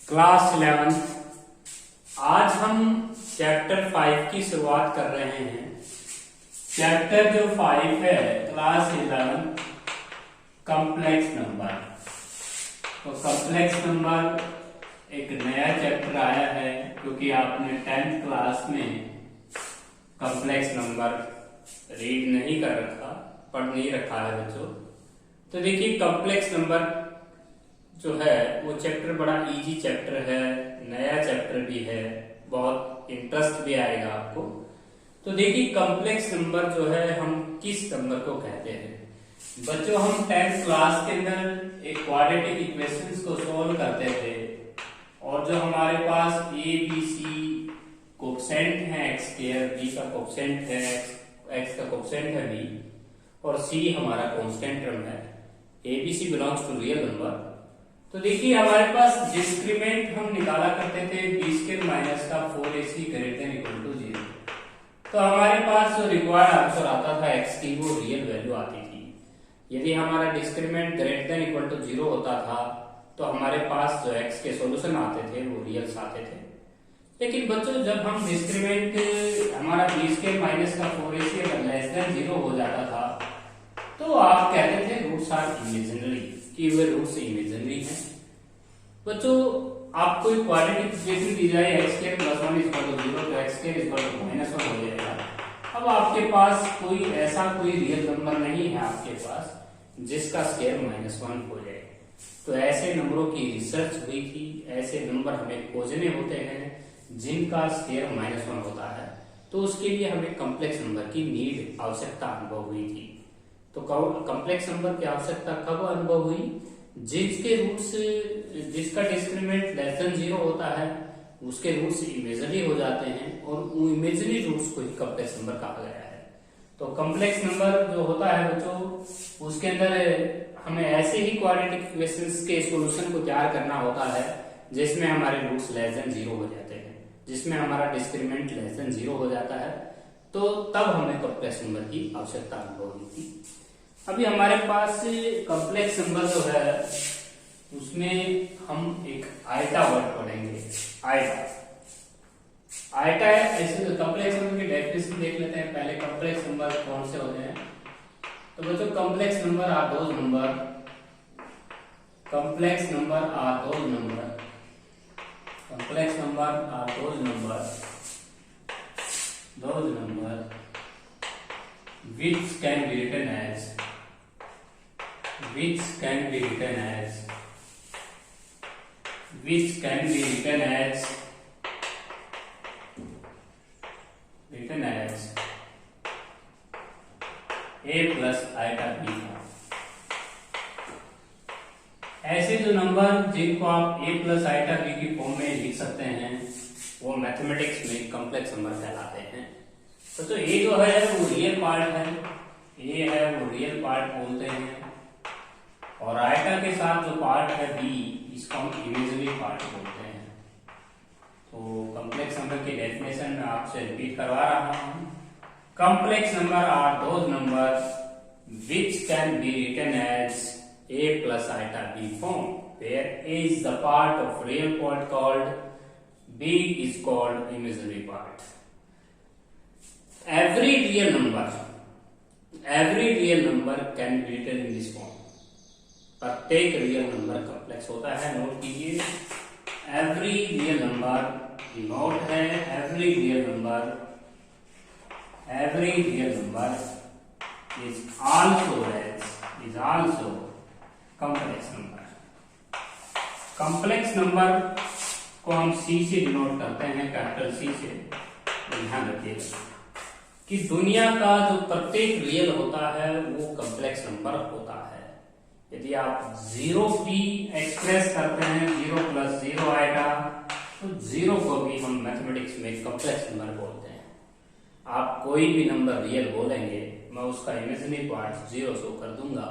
Class 11 आज हम chapter 5 की शुरुआत कर रहे हैं। चैप्टर जो 5 है क्लास 11 कॉम्प्लेक्स नंबर। तो कॉम्प्लेक्स नंबर एक नया चैप्टर आया है क्योंकि आपने 10th क्लास में कॉम्प्लेक्स नंबर रीड नहीं कर रखा, पढ़ नहीं रखा है बच्चों। तो देखिए कॉम्प्लेक्स नंबर जो है वो चैप्टर बड़ा इजी चैप्टर है, नया चैप्टर भी है, बहुत इंटरेस्ट भी आएगा आपको। तो देखिए कॉम्प्लेक्स नंबर जो है हम किस नंबर को कहते हैं बच्चों। हम 10th क्लास के अंदर एक क्वाड्रेटिक इक्वेशंस को सॉल्व करते थे और जो हमारे पास ए बी सी कोफिशिएंट है एक्स स्क्वायर, बी का कोफिशिएंट है एक्स का कोफिशिएंट है बी और सी हमारा कांस्टेंट टर्म है। A b c belongs to real number. तो देखिए हमारे पास डिस्क्रीमेंट हम निकाला करते थे बी स्क्वायर माइनस का 4ac greater than equal to 0। तो हमारे पास जो रिक्वायर्ड आंसर आता था x की वो रियल वैल्यू आती थी। यदि हमारा discriminant greater than equal to 0 होता था तो हमारे पास जो x के सॉल्यूशन आते थे वो रियल्स आते थे। लेकिन बच्चों जब हम डिस्क्रीमेंट हमारा बी स्क्वायर माइनस का 4ac अगर लेस देन 0 हो जाता था तो आप कहते थे रूट्स आर इमेजिनरी, कि वे रूट्स इमेजिनरी हैं। बच्चों आप कोई क्वाड्रेटिक इक्वेशन दी जाए x square plus 1 equal to 0 तो x square equal to minus 1 हो जाएगा। अब आपके पास कोई ऐसा कोई रियल नंबर नहीं है आपके पास जिसका स्क्वायर माइनस 1 हो जाए। तो ऐसे नंबरों की रिसर्च हुई थी, ऐसे नंबर हमें खोजने होते हैं जिनका स्क्वायर माइनस 1 होता है। तो उसके लिए हमें कॉम्प्लेक्स नंबर की नीड आवश्यकता अनुभव हुई थी। तो कॉम्प्लेक्स नंबर की आवश्यकता कब अनुभव हुई? जिसके रूट्स जिसका डिस्क्रीमेंट लेस देन 0 होता है उसके रूट्स इमेजिनरी हो जाते हैं और वो इमेजिनरी रूट्स को ही कॉम्प्लेक्स नंबर कहा गया है। तो कॉम्प्लेक्स नंबर जो होता है बच्चों उसके अंदर हमें ऐसे ही क्वाड्रेटिक इक्वेशंस के सॉल्यूशन को तैयार करना होता है जिसमें हमारे रूट्स लेस देन 0 हो जाते हैं, जिसमें हमारा डिस्क्रीमेंट लेस देन 0 हो जाता है। तो तब हमें कॉम्प्लेक्स नंबर की आवश्यकता अनुभव हुई थी। अभी हमारे पास कॉम्प्लेक्स नंबर जो है उसमें हम एक आयटा वर्ड पढ़ेंगे। आयटा ऐसे कॉम्प्लेक्स नंबर की डेफिनेशन देख लेते हैं पहले। कॉम्प्लेक्स नंबर कौन से होते हैं? तो बच्चों complex number are those number, complex number are those number, complex number are those number which can be written as a plus iota b। ऐसे जो नंबर जिनको आप a प्लस आइटा b की फॉर्म में लिख सकते हैं वो मैथमेटिक्स में कॉम्प्लेक्स नंबर कहलाते हैं। तो ए जो है वो रियल पार्ट है, ए है वो रियल पार्ट बोलते हैं और आयटा के साथ जो पार्ट है बी इसको हम इमेजिनरी पार्ट बोलते हैं। तो कॉम्प्लेक्स नंबर की डेफिनेशन मैं आपसे रिपीट करवा रहा हूं। Complex number are those number which can be written as a plus iota b form where a is the part of real part called b is called imaginary part। every real number can be written in this form। प्रत्येक real number complex होता है, note कीजिए। every real number note है, every real number is also complex number. Complex number को हम सी से denote करते हैं, कैपिटल सी से। ध्यान रखिएगा कि दुनिया का जो प्रत्येक रियल होता है वो कॉम्प्लेक्स नंबर होता है। यदि आप 0 भी एक्सप्रेस करते हैं, 0 प्लस 0 आएगा तो 0 को भी हम मैथमेटिक्स में कॉम्प्लेक्स नंबर बोलते हैं। आप कोई भी नंबर रियल बोलेंगे मैं उसका इमेजिनरी पार्ट 0 शो कर दूंगा।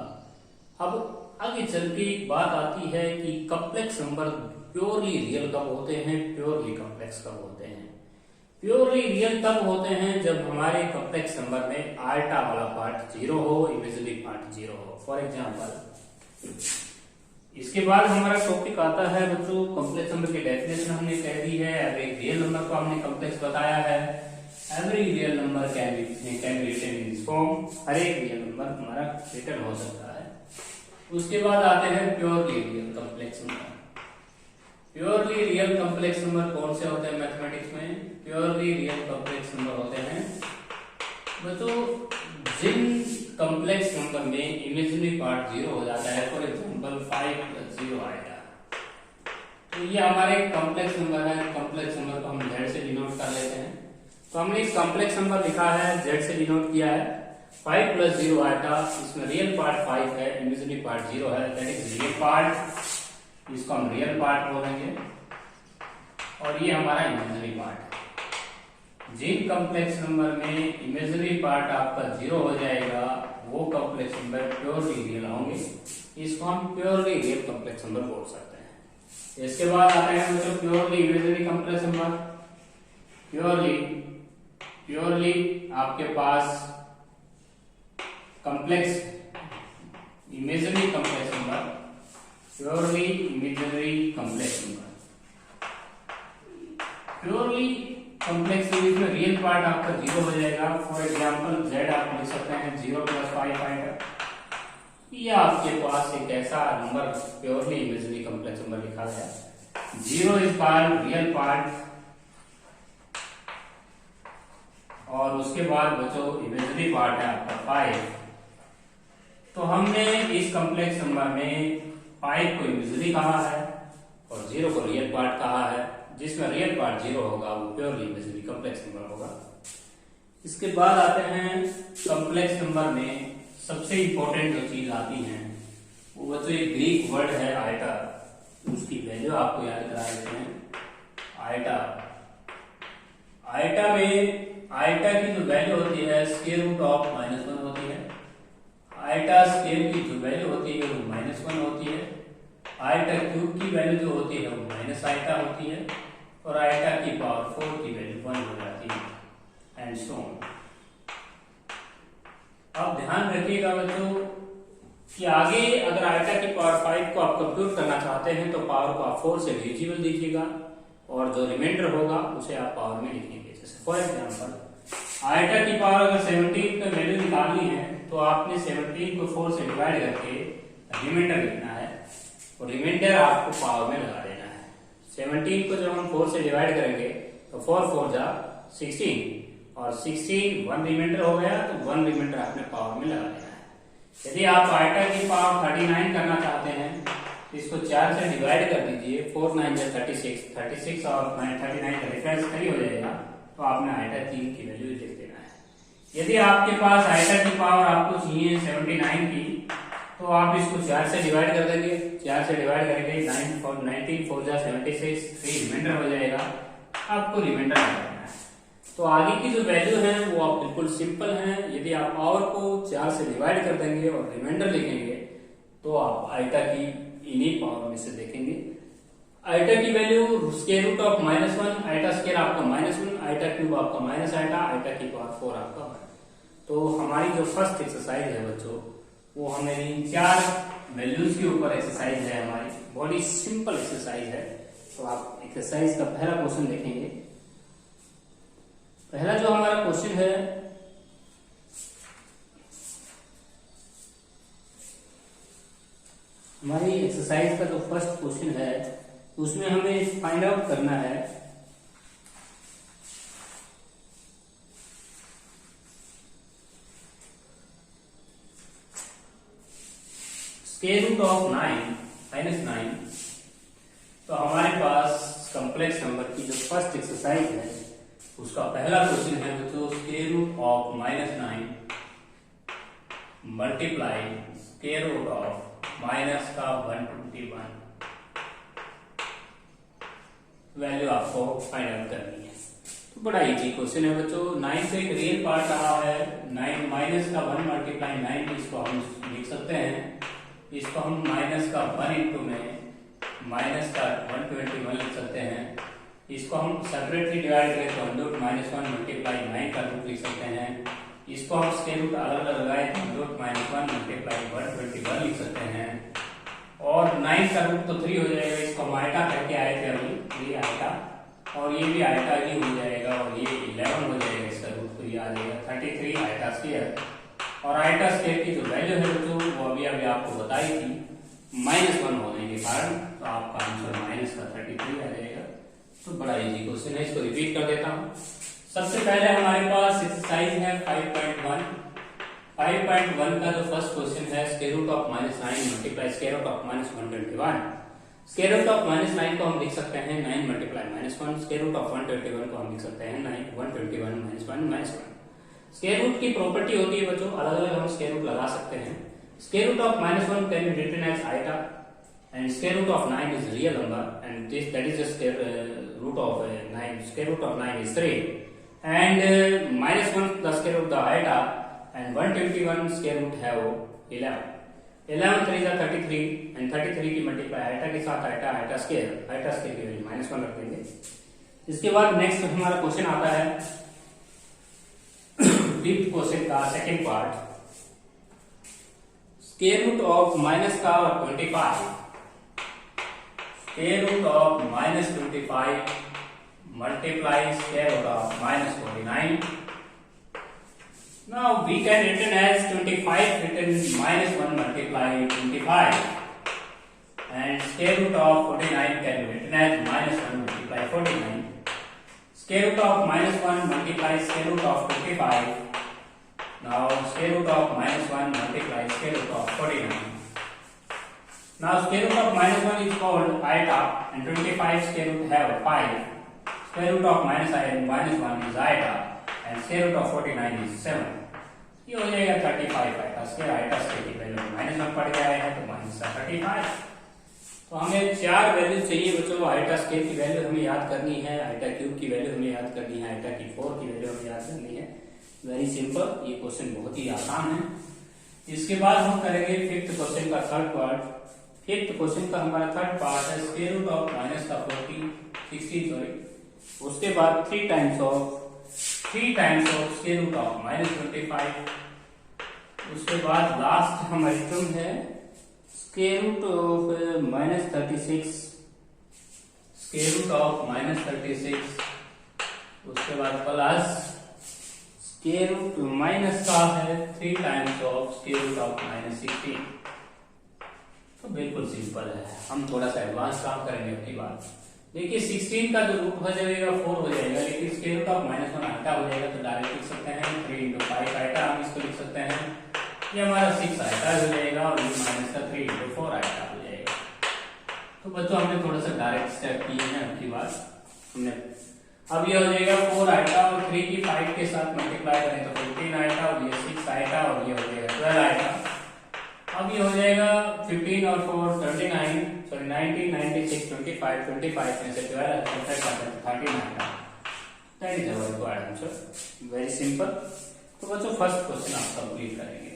अब आगे चल के एक बात आती है कि कॉम्प्लेक्स नंबर प्योरली रियल कब होते हैं, प्योरली कॉम्प्लेक्स कब होते हैं। प्योरली रियल तब होते हैं जब हमारे कॉम्प्लेक्स नंबर में आयटा वाला पार्ट 0 हो, इमेजिनरी पार्ट 0 हो। फॉर एग्जांपल इसके बाद हमारा टॉपिक आता है बच्चों कॉम्प्लेक्स नंबर की डेफिनेशन हमने कह दी है। अब एक रियल नंबर को हमने कॉम्प्लेक्स बताया है। Every real number can be written in this form. हर एक रियल नंबर हमारा रिटन हो सकता है। उसके बाद आते हैं purely real complex number. Purely real complex number कौन से होते हैं मैथमेटिक्स में? प्योरली रियल कॉम्प्लेक्स नंबर होते हैं बच्चों जिन कॉम्प्लेक्स नंबर में इमेजिनरी पार्ट 0 हो जाता है। फॉर एग्जांपल 5 + 0 आएगा तो ये हमारे कॉम्प्लेक्स नंबर है। कॉम्प्लेक्स नंबर को हम z से डिनोट कर लेते हैं। तो हमने इस कॉम्प्लेक्स नंबर लिखा है, z से डिनोट किया है। 5 + 0 आएगा, इसमें रियल पार्ट 5 है, इमेजिनरी पार्ट 0 है, दैट इज रियल पार्ट। इसको हम रियल पार्ट बोलेंगे और ये हमारा इमेजिनरी पार्ट। जिन कॉम्प्लेक्स नंबर में इमेजिनरी पार्ट आपका 0 हो जाएगा वो कॉम्प्लेक्स नंबर प्योरली रियल होंगे। इसको हम प्योरली रियल कॉम्प्लेक्स नंबर बोल सकते हैं। इसके बाद आते हैं बच्चों purely imaginary complex number. Purely आपके पास complex imaginary complex number, purely imaginary complex number. Purely complex number में रियल पार्ट आपका 0 हो जाएगा। फॉर एग्जांपल z आप लिख सकते हैं 0 + 5 आएगा। ये आपके पास एक ऐसा number purely imaginary complex number लिखा गया। 0 इज कॉल्ड रियल पार्ट और उसके बाद बच्चों इमेजिनरी पार्ट है आपका 5। तो हमने इस कॉम्प्लेक्स नंबर में 5 को इमेजिनरी कहा है और 0 को रियल पार्ट कहा है। जिसमें रियल पार्ट 0 होगा वो प्योरली इमेजिनरी कॉम्प्लेक्स नंबर होगा। इसके बाद आते हैं कॉम्प्लेक्स नंबर में सबसे इंपॉर्टेंट जो चीज आती है वो बच्चों एक ग्रीक वर्ड है आयटा। उसकी वैल्यू आपको याद करा देते हैं। आयटा में आयटा की जो वैल्यू होती है स्क्वायर रूट ऑफ -1 होती है। आयटा स्क्वायर की जो वैल्यू होती है वो -1 होती है। आयटा क्यूब की वैल्यू जो होती है वो माइनस आयटा होती है और आयटा की पावर 4 की वैल्यू 1 हो जाती है एंड सो ऑन। अब ध्यान रखिएगा बच्चों कि आगे अगर आयटा की पावर 5 को आप कंप्यूट करना चाहते हैं तो पावर को आप 4 से डिविजिबल दीजिएगा और जो रिमाइंडर होगा उसे आप पावर में लिखेंगे। जैसे फॉर एग्जांपल आयटा की पावर अगर 17 का वैल्यू निकालनी है तो आपने 17 को 4 से डिवाइड करके रिमाइंडर लिखना है और रिमाइंडर आपको पावर में लगा देना है। 17 को जब हम 4 से डिवाइड करेंगे तो 4 4 जा 16 और 16 1 रिमाइंडर हो गया तो 1 रिमाइंडर आपने पावर में लगा देना है। यदि आप आयटा की पावर 39 करना चाहते हैं तो इसको 4 से डिवाइड कर दीजिए। 4 9 जा 36 और 39 का डिफरेंस 3 हो जाएगा तो आपने आयटा 3 की वैल्यू लिख देना है। यदि आपके पास आयटा की पावर आपको चाहिए 79 की तो आप इसको 4 से डिवाइड कर देंगे। 4 से डिवाइड करेंगे 9 4 19 4 जा 76 3 रिमाइंडर हो जाएगा। आपको रिमाइंडर लगाना है। तो आगे की जो वैल्यू है वो आप बिल्कुल सिंपल है। यदि आप पावर को 4 से डिवाइड कर देंगे और रिमाइंडर लिखेंगे तो आप आयटा की इन्हीं पावर में से देखेंगे। आयटा की value square root of -1, iota square आपका -1, आयटा क्यूब आपका माइनस आयटा की पावर 4 आपका 1। तो हमारी जो फर्स्ट एक्सरसाइज है बच्चों वो हमें इन 4 वैल्यूज के ऊपर एक्सरसाइज है। हमारी बड़ी सिंपल एक्सरसाइज है। तो आप एक्सरसाइज का पहला क्वेश्चन देखेंगे। पहला जो हमारा क्वेश्चन है हमारी एक्सरसाइज का जो फर्स्ट क्वेश्चन है उसमें हमें फाइंड आउट करना है स्क्वायर रूट ऑफ 9 तो हमारे पास कॉम्प्लेक्स नंबर की जो फर्स्ट एक्सरसाइज है उसका पहला क्वेश्चन है बच्चों square root of -9 multiply square root of minus का 121 वैल्यू आपको फाइंड आउट करनी है। तो बड़ा इजी क्वेश्चन है बच्चों। 9 से एक रियल पार्ट रहा है 9 माइनस का 1 मल्टीप्लाई 9 इसको हम लिख सकते हैं। इसको हम माइनस का 1 इंटू में माइनस का 121 लिख सकते हैं। इसको हम सेपरेटली डिवाइड करें तो हम रूट -1 मल्टीप्लाई 9 का रूट लिख सकते हैं। इसको हम स्क्वायर रूट अलग अलग लगाए तो रूट -1 मल्टीप्लाई 121 लिख सकते हैं। और 9 का रूट तो 3 हो जाएगा, इसको हम आयटा करके आए थे अभी, ये आयटा और ये भी आयटा ही हो जाएगा और ये 11 हो जाएगा, इसका रूट तो ये आ जाएगा 33 आयटा स्क्वायर। और आयटा स्क्वायर की जो वैल्यू है तो वो अभी आपको बताई थी -1 होने के कारण, तो आपका आंसर माइनस का 33 आ जाएगा। तो बड़ा इजी क्वेश्चन है, इसको रिपीट कर देता हूँ। सबसे पहले हमारे पास एक्सरसाइज है 5.1। 5.1 का जो फर्स्ट क्वेश्चन है square root of -9 multiply square root of -121। Square root of -9 को हम लिख सकते हैं 9 मल्टीप्लाई -1। स्क्वायर रूट ऑफ 121 को हम लिख सकते हैं 121 -1 -1। स्क्वायर रूट की प्रॉपर्टी होती है बच्चों, अलग अलग हम स्क्वायर रूट लगा सकते हैं। Square root of -1 can be written as iota and square root of 9 is real number and that is the square root of 9. Square root of 9 is 3 and -1 the square root of the iota and 121 square root have 11. 11 3 is 33 and 33 की multiply eta के साथ eta square की value -1 रख देंगे। इसके बाद next हमारा question आता है 5th क्वेश्चन का second part, square root of minus का 25, square root of -25 multiply square root of -49. Now we can written as 25 written -1 multiply 25 and square root of 49 can be written as -1 multiply 49. Square root of -1 multiply square root of 25. Now square root of -1 multiply square root of 49. Now square root of -1 is called iota and 25 square root have 5. Square root of -1 is iota and square root of 49 is 7. ये हो जाएगा 35 eta square. Eta square की value -1 पड़ गया है तो -35। तो हमें 4 वैल्यू चाहिए बच्चों। आयटा स्क्वायर की वैल्यू हमें याद करनी है, आयटा क्यूब की वैल्यू हमें याद करनी है, आयटा की 4 की वैल्यू हमें याद करनी है। वेरी सिंपल, ये क्वेश्चन बहुत ही आसान है। इसके बाद हम करेंगे 5th क्वेश्चन का थर्ड पार्ट। 5th क्वेश्चन का हमारा थर्ड पार्ट है स्क्वायर रूट ऑफ -16 सॉरी, उसके बाद 3 times of square root of -25, उसके बाद लास्ट हमारी टर्म है square root of -36, square root of -36, उसके बाद प्लस स्क्वायर रूट माइनस का है 3 times of square root of -16। तो बिल्कुल सिंपल है, हम थोड़ा सा एडवांस काम करेंगे अपनी बात। देखिए 16 का जो रूट हो जाएगा 4 हो जाएगा, लेकिन स्क्वायर रूट ऑफ -1 आयटा हो जाएगा तो डायरेक्ट लिख सकते हैं 3 × 5 आयटा, हम इसको लिख सकते हैं। ये हमारा 6 आयटा हो जाएगा और ये माइनस का 3 × 4 आयटा हो जाएगा। तो बच्चों हमने थोड़ा सा डायरेक्ट स्टेप किए हैं आपकी बात हमने। अब ये हो जाएगा 4 आयटा और 3 की 5 के साथ मल्टीप्लाई करें तो 15 आयटा और ये 6 आयटा और ये हो जाएगा 12 आयटा। अब ये हो जाएगा 15 और 4 39 सॉरी 19 96 25 में से 12 13 आएगा। That is our required answer. Very simple. तो बच्चों फर्स्ट क्वेश्चन आप कंप्लीट करेंगे।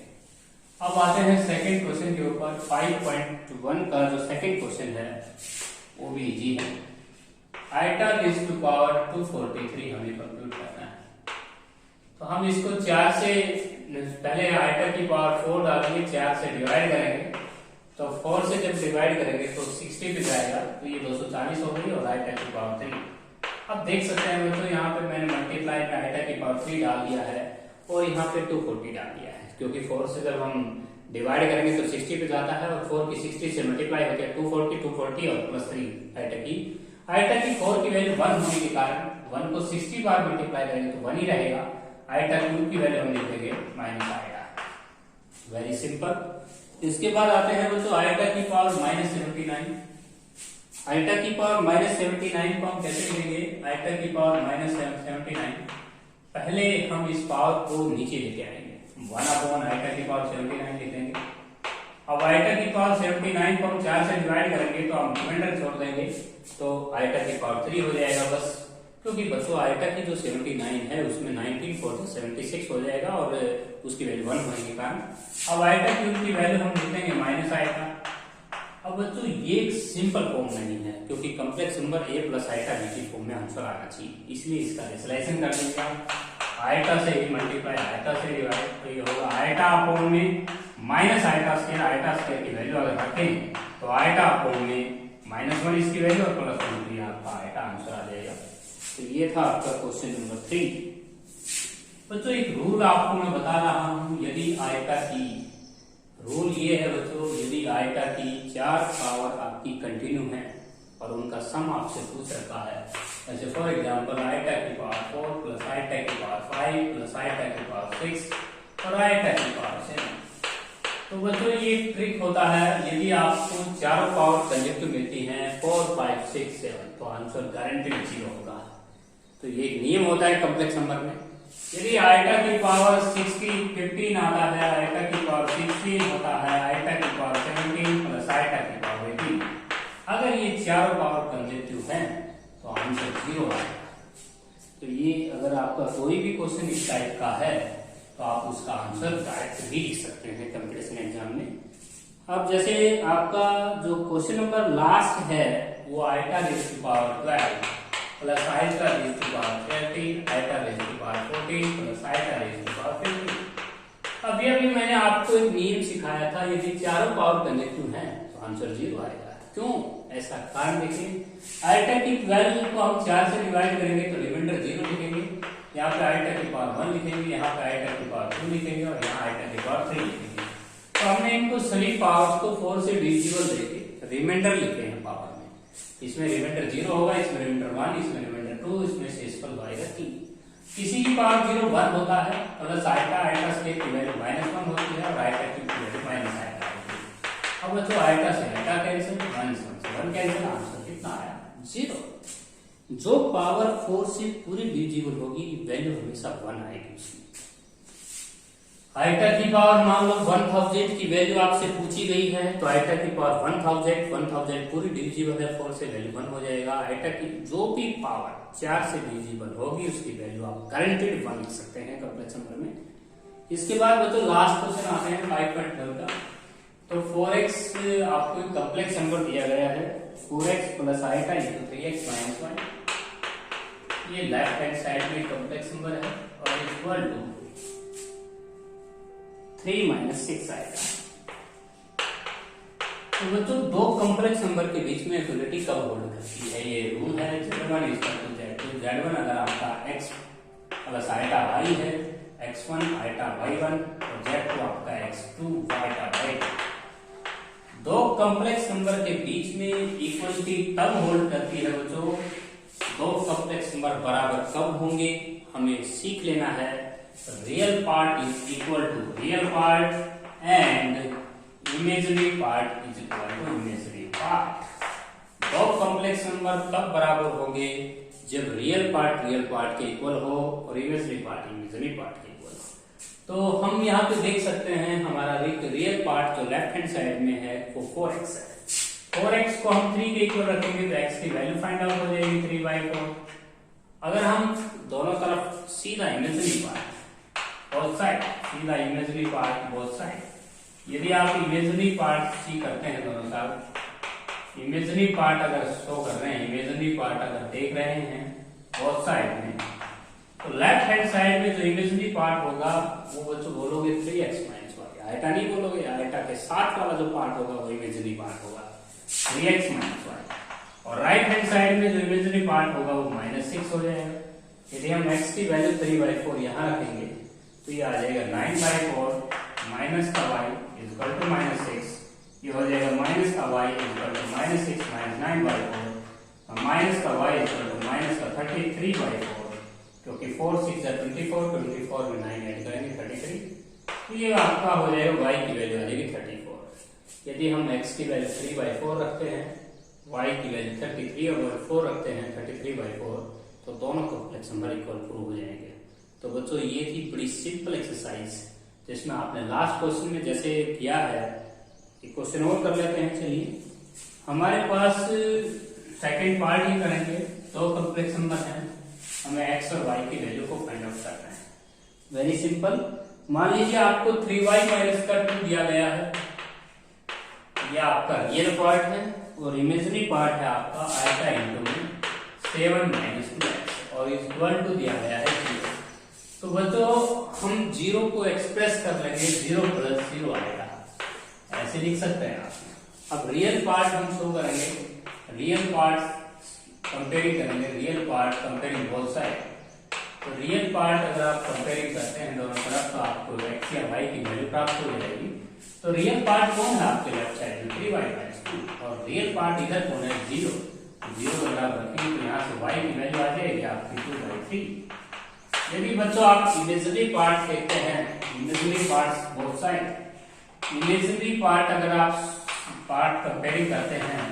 अब आते हैं सेकंड क्वेश्चन के ऊपर। 5.1 का जो सेकंड क्वेश्चन है वो भी इजी है। आयटा रेज़ टू पावर 243 हमें कंप्यूट करना है। तो हम इसको 4 से पहले आयटा की पावर 4 डालेंगे, 4 से डिवाइड करेंगे तो 4 से जब डिवाइड करेंगे तो 60 पे जाएगा तो ये 240 हो गई और आयटा की पावर 3। अब देख सकते हैं बच्चों यहाँ पे मैंने मल्टीप्लाई में आयटा की पावर 3 डाल दिया है और यहाँ पे 240 डाल दिया है, क्योंकि 4 से जब हम डिवाइड करेंगे तो 60 पे जाता है और 4 की 60 से मल्टीप्लाई होती है 240 और प्लस 3 आयटा की 4 की वैल्यू 1 होने के कारण 1 को 60 बार मल्टीप्लाई करेंगे तो 1 ही रहेगा। आयटा क्यूब की वैल्यू हम लिखेंगे माइनस आयटा। Very simple. इसके बाद आते हैं दोस्तों आयटा की पावर -79। आयटा की पावर -79 को हम कैसे लिखेंगे? आयटा की पावर -79 पहले हम इस पावर को नीचे लेके आएंगे, 1 आयटा की पावर 79 लिखेंगे। अब आयटा की पावर 79 को हम 4 से डिवाइड करेंगे तो हम रिमाइंडर छोड़ देंगे तो आयटा की पावर 3 हो जाएगा बस, क्योंकि बच्चों आयटा की जो 79 है उसमें 19 4 तो 76 हो जाएगा और उसकी वैल्यू 1 होने के कारण अब आयटा क्यूब की वैल्यू हम लिख देंगे माइनस आयटा। अब बच्चों ये एक सिंपल फॉर्म नहीं है, क्योंकि complex number a plus eta b की फॉर्म में आंसर आना चाहिए, इसलिए इसका रिलेशन कर देंगे। आयटा से ही मल्टीप्लाई आयटा से डिवाइड तो ये होगा आयटा अपॉन में माइनस आयटा स्क्वायर की वैल्यू अगर रखें तो आयटा अपॉन में -1 इसकी वैल्यू और +1 तो आपका आयटा आंसर आ जाएगा। तो ये था आपका क्वेश्चन नंबर 3। बच्चों एक रूल आपको मैं बता रहा हूं, यदि आयटा की रूल ये है बच्चों, यदि आयटा की 4 पावर आपकी कंटिन्यू है और उनका सम आपसे पूछ रखा है, जैसे फॉर एग्जांपल आयटा की पावर 4 प्लस आयटा की पावर 5 प्लस आयटा की पावर 6 और आयटा की पावर 7, तो बच्चों ये एक ट्रिक होता है, यदि आपको चारों पावर कंजेक्टिव मिलती हैं 4 5 6 7 तो आंसर गारंटेड 0 होगा। तो ये एक नियम होता है कॉम्प्लेक्स नंबर में। यदि आयटा की पावर 15 आता है, आयटा की पावर 16 होता है, आयटा की पावर 17 प्लस आयटा की पावर 18, अगर ये चारों पावर कंजेक्टिव हैं तो आंसर 0 आएगा। तो ये अगर आपका कोई भी क्वेश्चन इस टाइप का है तो आप उसका आंसर डायरेक्ट भी लिख सकते हैं कंपटीशन एग्जाम में। अब जैसे आपका जो क्वेश्चन नंबर लास्ट है वो iota raise to power 12 plus iota raise to power 13 iota raise to power 14 plus iota raise to power 15। अभी मैंने आपको एक नियम सिखाया था, यदि चारों पावर कंजेक्टिव हैं तो आंसर 0 आएगा। क्यों ऐसा कारण देखिए, आयटा की 12 को हम 4 से डिवाइड करेंगे तो रिमाइंडर 0 लिखेंगे, यहाँ पे आयटा की पावर 1 लिखेंगे, यहाँ पे आयटा की पावर 2 लिखेंगे और यहाँ आयटा की पावर 3 लिखेंगे। तो हमने इनको सभी पावर्स को 4 से डिविजिबल देके रिमाइंडर लिखे हैं पावर में। इसमें रिमाइंडर 0 होगा, इसमें रिमाइंडर 1, इसमें रिमाइंडर 2, इसमें शेषफल आएगा 3। किसी की पावर 0 1 होता है प्लस आयटा से की वैल्यू -1 होती है और आयटा की वैल्यू माइनस आयटा होती है। अब बच्चों आयटा से आयटा कैंसिल, 1 से 1 कैंसिल, आंसर कितना आया 0। जो पावर 4 से पूरी डिविजिबल होगी वैल्यू हमेशा 1 आएगी उसमें। आयटा की पावर मान लो 1000 की वैल्यू आपसे पूछी गई है, तो आयटा की पावर 1000 पूरी डिविजिबल है 4 से, वैल्यू 1 हो जाएगा। आयटा की जो भी पावर 4 से डिविजिबल होगी उसकी वैल्यू आप गारंटेड 1 लिख सकते हैं कॉम्प्लेक्स नंबर में। इसके बाद बच्चों लास्ट क्वेश्चन आते हैं 5.12 का। तो 4x आपको कॉम्प्लेक्स नंबर दिया गया है, 4x plus eta into 3x minus 1, ये लेफ्ट हैंड साइड में कॉम्प्लेक्स नंबर है और इक्वल टू 3 माइनस 6 आएगा। तो बच्चों दो कॉम्प्लेक्स नंबर के बीच में इक्वलिटी कब होल्ड करती है, ये रूल है Z1 is equal to Z2। Z1 अगर आपका x प्लस आयटा y है, x1 आयटा y1 और Z2 आपका x2 आयटा y2। दो कॉम्प्लेक्स नंबर के बीच में इक्वलिटी तब होल्ड करती है बच्चों, दो कॉम्प्लेक्स नंबर बराबर कब होंगे हमें सीख लेना है। Real part is equal to real part and imaginary part is equal to imaginary part. दो कॉम्प्लेक्स नंबर तब बराबर होंगे जब रियल पार्ट के इक्वल हो और इमेजिनरी पार्ट के इक्वल हो। तो हम यहाँ पे देख सकते हैं हमारा रियल पार्ट जो लेफ्ट हैंड साइड में है वो 4x है। 4x को हम 3 के इक्वल रखेंगे तो x की वैल्यू फाइंड आउट हो जाएगी 3/4। अगर हम दोनों तरफ सीधा इमेजिनरी पार्ट बोथ साइड, सीधा इमेजिनरी पार्ट बोथ साइड, यदि आप इमेजिनरी पार्ट सी करते हैं दोनों साइड, इमेजिनरी पार्ट अगर शो कर रहे हैं, इमेजिनरी पार्ट अगर देख रहे हैं बोथ साइड में, तो लेफ्ट हैंड साइड में जो इमेजिनरी पार्ट होगा वो बच्चों बोलोगे 3x माइनस 1, आयटा नहीं बोलोगे, आयटा के साथ वाला जो पार्ट होगा वो इमेजिनरी पार्ट होगा 3x माइनस 1, और राइट हैंड साइड में जो इमेजिनरी पार्ट होगा वो -6 हो जाएगा। यदि हम x की वैल्यू 3/4 यहाँ रखेंगे तो ये आ जाएगा 9/4 माइनस का y इज इक्वल टू -6, ये हो जाएगा माइनस का y is equal to -6 minus 9/4 और माइनस का y is equal to minus का 33/4, क्योंकि 4 6 24 में 9 ऐड करेंगे 33, तो ये आपका हो जाएगा y की वैल्यू आ जाएगी 34। यदि हम x की वैल्यू 3/4 रखते हैं, y की वैल्यू 33 और 4 रखते हैं 33/4, तो दोनों कॉम्प्लेक्स नंबर इक्वल प्रूव हो जाएंगे। तो बच्चों ये थी बड़ी सिंपल एक्सरसाइज जिसमें आपने लास्ट क्वेश्चन में जैसे किया है, एक क्वेश्चन और कर लेते हैं। चलिए हमारे पास सेकंड पार्ट ही करेंगे, दो कॉम्प्लेक्स नंबर हैं, हमें x और y की वैल्यू को फाइंड आउट करना है। वेरी सिंपल, मान लीजिए आपको 3y माइनस का 2 दिया गया है, ये आपका रियल पार्ट है और इमेजिनरी पार्ट है आपका आयटा इंटू 7 माइनस 2x और इज इक्वल टू दिया गया है 0। तो बच्चों हम 0 को एक्सप्रेस कर लेंगे, 0 + 0 आएगा, ऐसे लिख सकते हैं आप। अब रियल पार्ट हम शो करेंगे, रियल पार्ट कंपेयरिंग करेंगे, real part comparing both side. तो रियल पार्ट अगर आप कंपेयरिंग करते हैं दोनों तरफ तो आपको x या y की वैल्यू प्राप्त हो जाएगी। तो रियल पार्ट कौन है आपके लेफ्ट साइड में 3y माइनस 2 और रियल पार्ट इधर कौन है 0। 0 अगर आप रखेंगे तो यहाँ से y की वैल्यू आ जाएगी आपकी 2/3। यदि बच्चों आप इमेजिनरी पार्ट देखते हैं, imaginary parts both side, imaginary part अगर आप पार्ट कंपेयरिंग करते हैं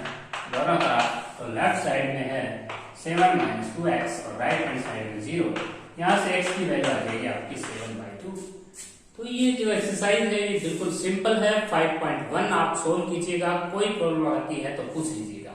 दोनों तरफ तो लेफ्ट साइड में है 7 माइनस 2x और राइट हैंड साइड में 0। यहाँ से x की वैल्यू आ जाएगी आपकी 7/2। तो ये जो एक्सरसाइज है ये बिल्कुल सिंपल है। 5.1 आप सोल्व कीजिएगा, कोई प्रॉब्लम आती है तो पूछ लीजिएगा।